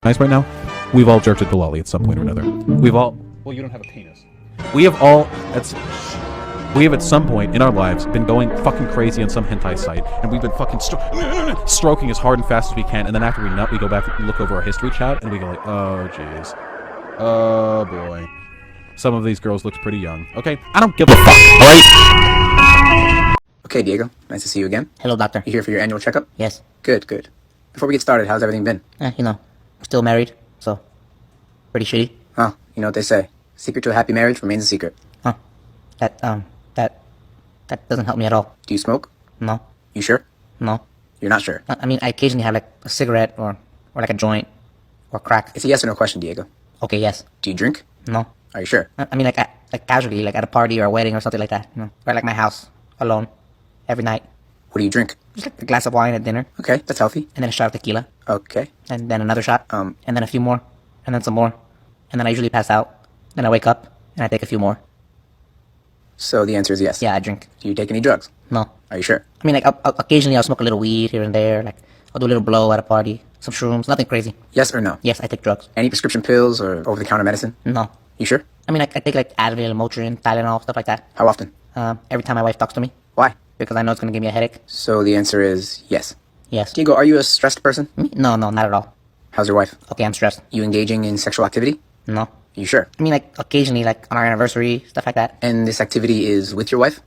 Nice right now. We've all jerked at the lolly at some point or another. We've all. Well, you don't have a penis. We have at some point in our lives been going fucking crazy on some hentai site, and we've been fucking stroking as hard and fast as we can, and then after we nut, we go back and look over our history chat, and we go like, oh jeez, oh boy, some of these girls looked pretty young. Okay, I don't give a fuck. Alright. Okay, Diego, nice to see you again. Hello, doctor. You here for your annual checkup? Yes. Good, good. Before we get started, how's everything been? I'm still married, so pretty shitty. Huh, you know what they say. Secret to a happy marriage remains a secret. Huh. That doesn't help me at all. Do you smoke? No. You sure? No. You're not sure? I mean, I occasionally have like a cigarette or like a joint or crack. It's a yes or no question, Diego. Okay, yes. Do you drink? No. Are you sure? I mean, like casually, like at a party or a wedding or something like that, Or at like my house, alone, every night. What do you drink? Just like a glass of wine at dinner. Okay, that's healthy. And then a shot of tequila. Okay. And then another shot. And then a few more. And then some more. And then I usually pass out. Then I wake up and I take a few more. So the answer is yes. Yeah, I drink. Do you take any drugs? No. Are you sure? I mean, like, occasionally I'll smoke a little weed here and there. Like, I'll do a little blow at a party. Some shrooms. Nothing crazy. Yes or no? Yes, I take drugs. Any prescription pills or over-the-counter medicine? No. You sure? I mean, like, I take, like, Advil, Motrin, Tylenol, stuff like that. How often? Every time my wife talks to me. Why? Because I know it's going to give me a headache. So the answer is yes. Yes. Diego, are you a stressed person? Me? No, not at all. How's your wife? Okay, I'm stressed. You engaging in sexual activity? No. You sure? I mean, like, occasionally, like, on our anniversary, stuff like that. And this activity is with your wife?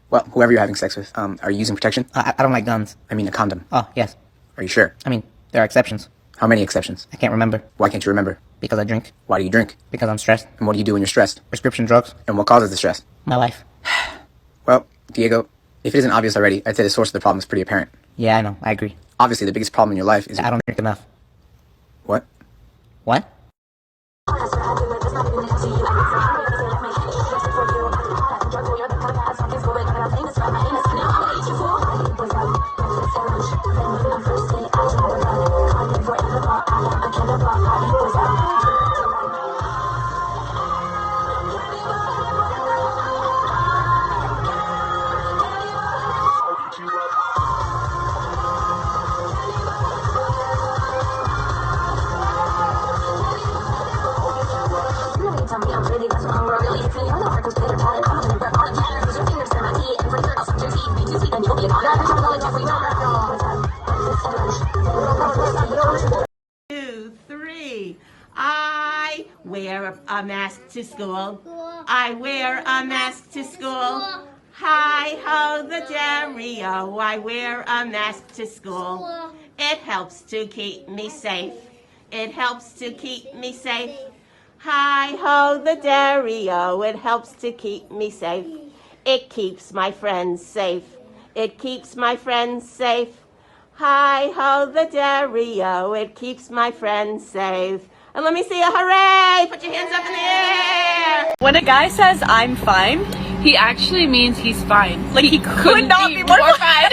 Well, whoever you're having sex with, are you using protection? I don't like guns. I mean a condom. Oh, yes. Are you sure? I mean, there are exceptions. How many exceptions? I can't remember. Why can't you remember? Because I drink. Why do you drink? Because I'm stressed. And what do you do when you're stressed? Prescription drugs. And what causes the stress? My wife. Well, Diego, if it isn't obvious already, I'd say the source of the problem is pretty apparent. Yeah, I know. I agree. Obviously, the biggest problem in your life is... I don't drink enough. What? What? I wear a mask to school. I wear a mask to school. Hi ho the Dario. I wear a mask to school. It helps to keep me safe. It helps to keep me safe. Hi ho the Dario. It helps to keep me safe. It keeps my friends safe. It keeps my friends safe. Hi ho the Dario. It keeps my friends safe. And let me see a hooray! Put your hands up in the air! When a guy says I'm fine, he actually means he's fine. Like he could not be more fine.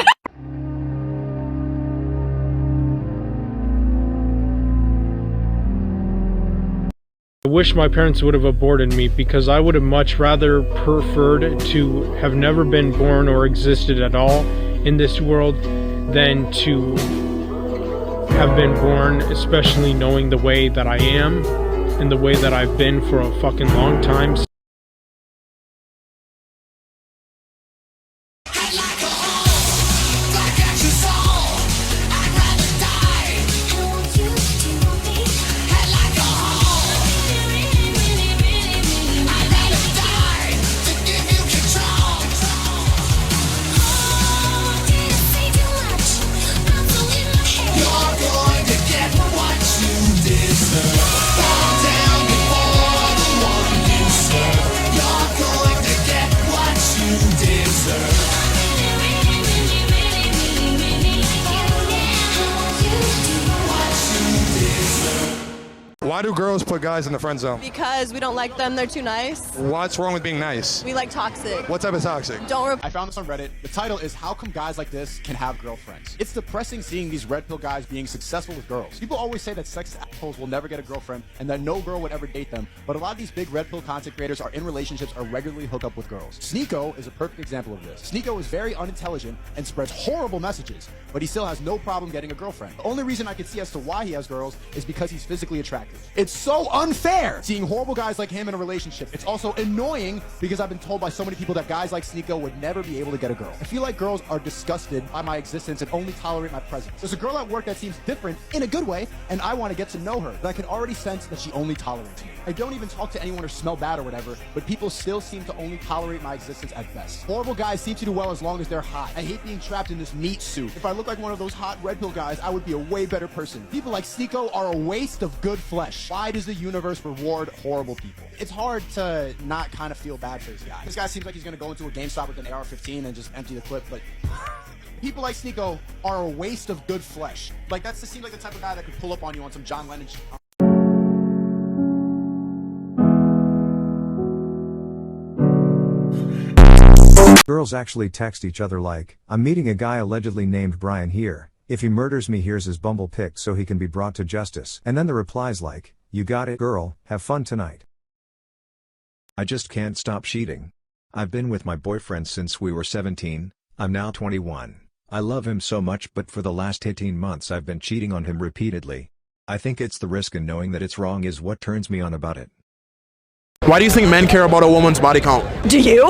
I wish my parents would have aborted me because I would have much rather preferred to have never been born or existed at all in this world than to have been born, especially knowing the way that I am and the way that I've been for a fucking long time. Why do girls put guys in the friend zone? Because we don't like them, they're too nice. What's wrong with being nice? We like toxic. What type of toxic? Don't I found this on Reddit. The title is How Come Guys Like This Can Have Girlfriends? It's depressing seeing these red pill guys being successful with girls. People always say that sexist assholes will never get a girlfriend and that no girl would ever date them, but a lot of these big red pill content creators are in relationships or regularly hook up with girls. Sneeko is a perfect example of this. Sneeko is very unintelligent and spreads horrible messages, but he still has no problem getting a girlfriend. The only reason I can see as to why he has girls is because he's physically attractive. It's so unfair seeing horrible guys like him in a relationship. It's also annoying because I've been told by so many people that guys like Sneeko would never be able to get a girl. I feel like girls are disgusted by my existence and only tolerate my presence. There's a girl at work that seems different in a good way, and I want to get to know her, but I can already sense that she only tolerates me. I don't even talk to anyone or smell bad or whatever, but people still seem to only tolerate my existence at best. Horrible guys seem to do well as long as they're hot. I hate being trapped in this meat suit. If I look like one of those hot red pill guys, I would be a way better person. People like Sneeko are a waste of good flesh. Why does the universe reward horrible people? It's hard to not kind of feel bad for this guy. This guy seems like he's gonna go into a GameStop with an AR-15 and just empty the clip, but people like Sneeko are a waste of good flesh. Like, that seems like the type of guy that could pull up on you on some John Lennon shit. Girls actually text each other like, I'm meeting a guy allegedly named Brian here. If he murders me, here's his Bumble pic so he can be brought to justice. And then the replies like, you got it, girl, have fun tonight. I just can't stop cheating. I've been with my boyfriend since we were 17, I'm now 21. I love him so much, but for the last 18 months I've been cheating on him repeatedly. I think it's the risk and knowing that it's wrong is what turns me on about it. Why do you think men care about a woman's body count? Do you?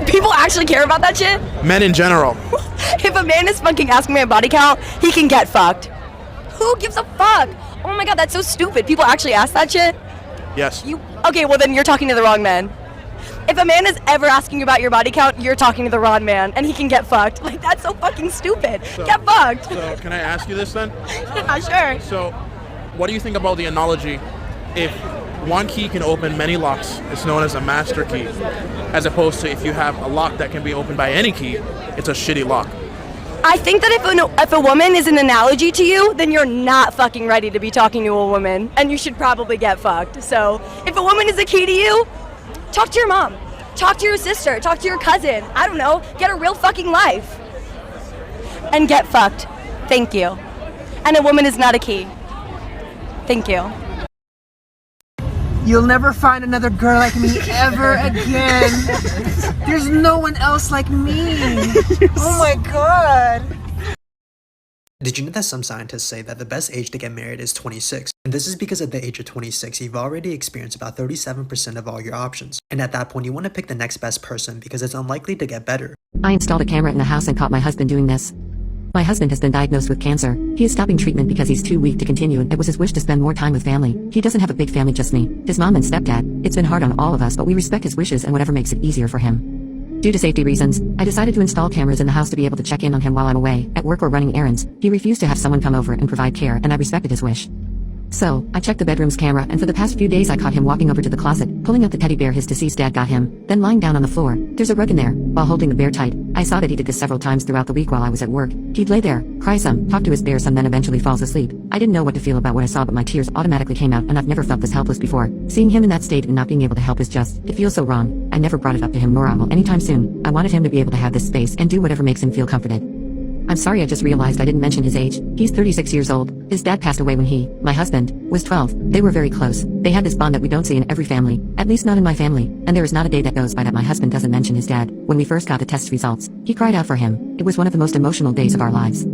People actually care about that shit? Men in general. If a man is fucking asking me my body count, he can get fucked. Who gives a fuck? Oh my god, that's so stupid. People actually ask that shit? Yes. Okay, well then you're talking to the wrong man. If a man is ever asking you about your body count, you're talking to the wrong man, and he can get fucked. Like, that's so fucking stupid. Get fucked. So, can I ask you this then? Yeah, sure. So, what do you think about the analogy, if one key can open many locks, it's known as a master key, as opposed to if you have a lock that can be opened by any key, it's a shitty lock? I think that if a woman is an analogy to you, then you're not fucking ready to be talking to a woman, and you should probably get fucked. So, if a woman is a key to you, talk to your mom, talk to your sister, talk to your cousin, I don't know, get a real fucking life. And get fucked. Thank you. And a woman is not a key. Thank you. You'll never find another girl like me ever again. There's no one else like me. Oh my god. Did you know that some scientists say that the best age to get married is 26? And this is because at the age of 26, you've already experienced about 37% of all your options. And at that point, you want to pick the next best person because it's unlikely to get better. I installed a camera in the house and caught my husband doing this. My husband has been diagnosed with cancer. He is stopping treatment because he's too weak to continue, and it was his wish to spend more time with family. He doesn't have a big family, just me, his mom and stepdad. It's been hard on all of us, but we respect his wishes and whatever makes it easier for him. Due to safety reasons, I decided to install cameras in the house to be able to check in on him while I'm away, at work or running errands. He refused to have someone come over and provide care, and I respected his wish. So, I checked the bedroom's camera, and for the past few days I caught him walking over to the closet, pulling out the teddy bear his deceased dad got him, then lying down on the floor. There's a rug in there. While holding the bear tight, I saw that he did this several times throughout the week while I was at work. He'd lay there, cry some, talk to his bear some, then eventually falls asleep. I didn't know what to feel about what I saw, but my tears automatically came out, and I've never felt this helpless before. Seeing him in that state and not being able to help is just, it feels so wrong. I never brought it up to him, nor I will anytime soon. I wanted him to be able to have this space and do whatever makes him feel comforted. I'm sorry, I just realized I didn't mention his age. He's 36 years old. His dad passed away when he, my husband, was 12. They were very close. They had this bond that we don't see in every family, at least not in my family, and there is not a day that goes by that my husband doesn't mention his dad. When we first got the test results, he cried out for him. It was one of the most emotional days of our lives.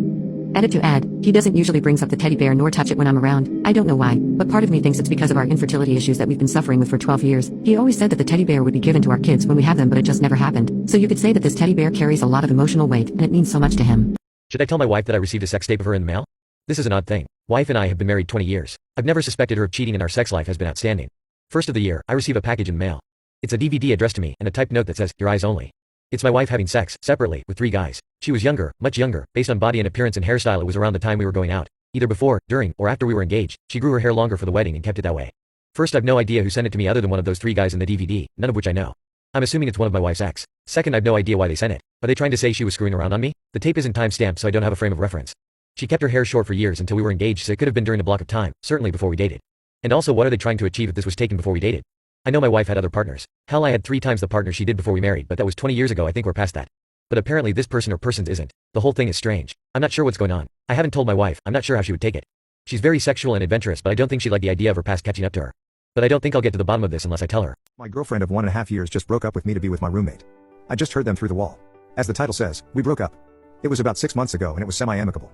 Added to add, he doesn't usually brings up the teddy bear nor touch it when I'm around. I don't know why, but part of me thinks it's because of our infertility issues that we've been suffering with for 12 years. He always said that the teddy bear would be given to our kids when we have them, but it just never happened. So you could say that this teddy bear carries a lot of emotional weight, and it means so much to him. Should I tell my wife that I received a sex tape of her in the mail? This is an odd thing. Wife and I have been married 20 years. I've never suspected her of cheating, and our sex life has been outstanding. First of the year, I receive a package in the mail. It's a DVD addressed to me, and a typed note that says, your eyes only. It's my wife having sex, separately, with 3 guys. She was younger, much younger. Based on body and appearance and hairstyle, it was around the time we were going out. Either before, during, or after we were engaged. She grew her hair longer for the wedding and kept it that way. First, I've no idea who sent it to me other than one of those 3 guys in the DVD, none of which I know. I'm assuming it's one of my wife's ex. Second, I've no idea why they sent it. Are they trying to say she was screwing around on me? The tape isn't time-stamped, so I don't have a frame of reference. She kept her hair short for years until we were engaged, so it could have been during a block of time, certainly before we dated. And also, what are they trying to achieve if this was taken before we dated? I know my wife had other partners. Hell, I had 3 times the partner she did before we married, but that was 20 years ago. I think we're past that. But apparently this person or persons isn't. The whole thing is strange. I'm not sure what's going on. I haven't told my wife. I'm not sure how she would take it. She's very sexual and adventurous, but I don't think she'd like the idea of her past catching up to her. But I don't think I'll get to the bottom of this unless I tell her. My girlfriend of 1.5 years just broke up with me to be with my roommate. I just heard them through the wall. As the title says, we broke up. It was about 6 months ago and it was semi-amicable.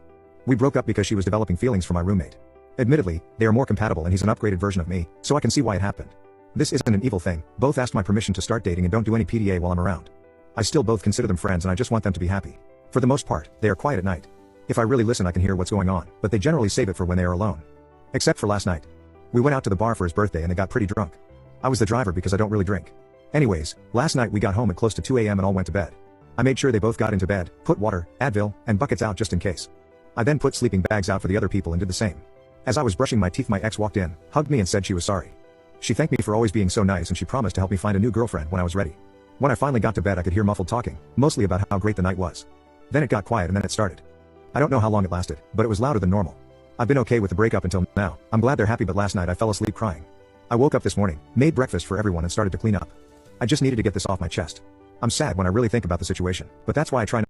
We broke up because she was developing feelings for my roommate. Admittedly, they are more compatible and he's an upgraded version of me, so I can see why it happened. This isn't an evil thing. Both asked my permission to start dating and don't do any PDA while I'm around. I still both consider them friends and I just want them to be happy. For the most part, they are quiet at night. If I really listen I can hear what's going on, but they generally save it for when they are alone. Except for last night. We went out to the bar for his birthday and they got pretty drunk. I was the driver because I don't really drink. Anyways, last night we got home at close to 2 a.m. and all went to bed. I made sure they both got into bed, put water, Advil, and buckets out just in case. I then put sleeping bags out for the other people and did the same. As I was brushing my teeth my ex walked in, hugged me and said she was sorry. She thanked me for always being so nice and she promised to help me find a new girlfriend when I was ready. When I finally got to bed I could hear muffled talking, mostly about how great the night was. Then it got quiet and then it started. I don't know how long it lasted, but it was louder than normal. I've been okay with the breakup until now. I'm glad they're happy, but last night I fell asleep crying. I woke up this morning, made breakfast for everyone and started to clean up. I just needed to get this off my chest. I'm sad when I really think about the situation, but that's why I try not